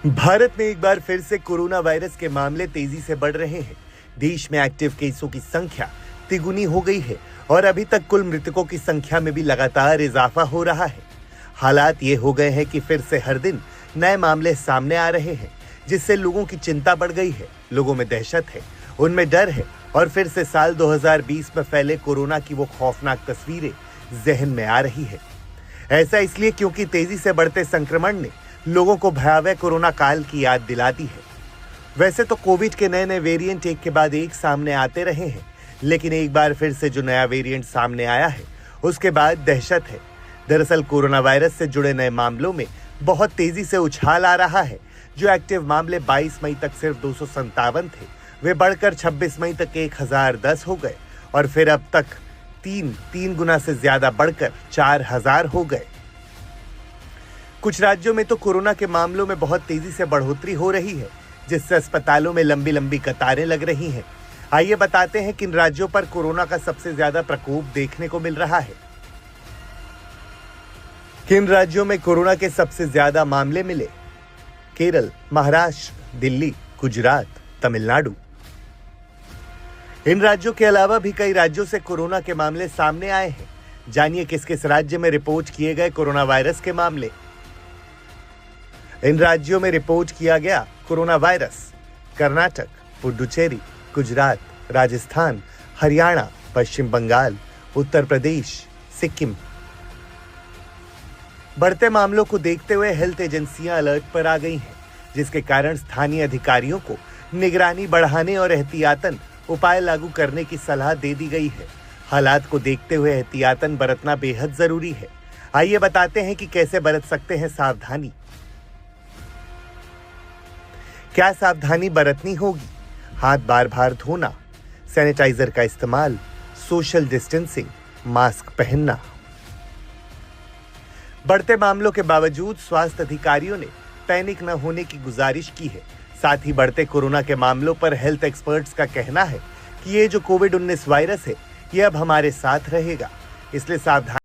भारत में एक बार फिर से कोरोना वायरस के मामले तेजी से बढ़ रहे हैं। देश में एक्टिव केसों की संख्या तिगुनी हो गई है और अभी तक कुल मृतकों की संख्या में भी लगातार इजाफा हो रहा है। हालात ये हो गए हैं कि फिर से हर दिन नए मामले सामने आ रहे हैं, जिससे लोगों की चिंता बढ़ गई है। लोगों में दहशत है, उनमें डर है और फिर से साल 2020 में फैले कोरोना की वो खौफनाक तस्वीरें जहन में आ रही है। ऐसा इसलिए क्योंकि तेजी से बढ़ते संक्रमण ने लोगों को भयावह कोरोना काल की याद दिला दी है। वैसे तो कोविड के नए नए वेरिएंट एक के बाद एक सामने आते रहे हैं, लेकिन एक बार फिर से जो नया वेरिएंट सामने आया है उसके बाद दहशत है। दरअसल कोरोना वायरस से जुड़े नए मामलों में बहुत तेजी से उछाल आ रहा है। जो एक्टिव मामले 22 मई तक सिर्फ 257 थे, वे बढ़कर 26 मई तक 1010 हो गए और फिर अब तक तीन गुना से ज्यादा बढ़कर 4000 हो गए। कुछ राज्यों में तो कोरोना के मामलों में बहुत तेजी से बढ़ोतरी हो रही है, जिससे अस्पतालों में लंबी लंबी कतारें लग रही हैं। आइए बताते हैं किन राज्यों पर कोरोना का सबसे ज्यादा प्रकोप देखने को मिल रहा है। किन राज्यों में कोरोना के सबसे ज्यादा मामले मिले? केरल, महाराष्ट्र, दिल्ली, गुजरात, तमिलनाडु। इन राज्यों के अलावा भी कई राज्यों से कोरोना के मामले सामने आए हैं। जानिए किस किस राज्य में रिपोर्ट किए गए कोरोना वायरस के मामले। इन राज्यों में रिपोर्ट किया गया कोरोना वायरस: कर्नाटक, पुडुचेरी, गुजरात, राजस्थान, हरियाणा, पश्चिम बंगाल, उत्तर प्रदेश, सिक्किम। बढ़ते मामलों को देखते हुए हेल्थ एजेंसियां अलर्ट पर आ गई हैं, जिसके कारण स्थानीय अधिकारियों को निगरानी बढ़ाने और एहतियातन उपाय लागू करने की सलाह दे दी गई है। हालात को देखते हुए एहतियातन बरतना बेहद जरूरी है। आइए बताते हैं कि कैसे बरत सकते हैं सावधानी। क्या सावधानी बरतनी होगी? हाथ बार बार धोना, सैनिटाइजर का इस्तेमाल, सोशल डिस्टेंसिंग, मास्क पहनना। बढ़ते मामलों के बावजूद स्वास्थ्य अधिकारियों ने पैनिक न होने की गुजारिश की है। साथ ही बढ़ते कोरोना के मामलों पर हेल्थ एक्सपर्ट्स का कहना है कि ये जो कोविड-19 वायरस है, ये अब हमारे साथ रहेगा, इसलिए सावधानी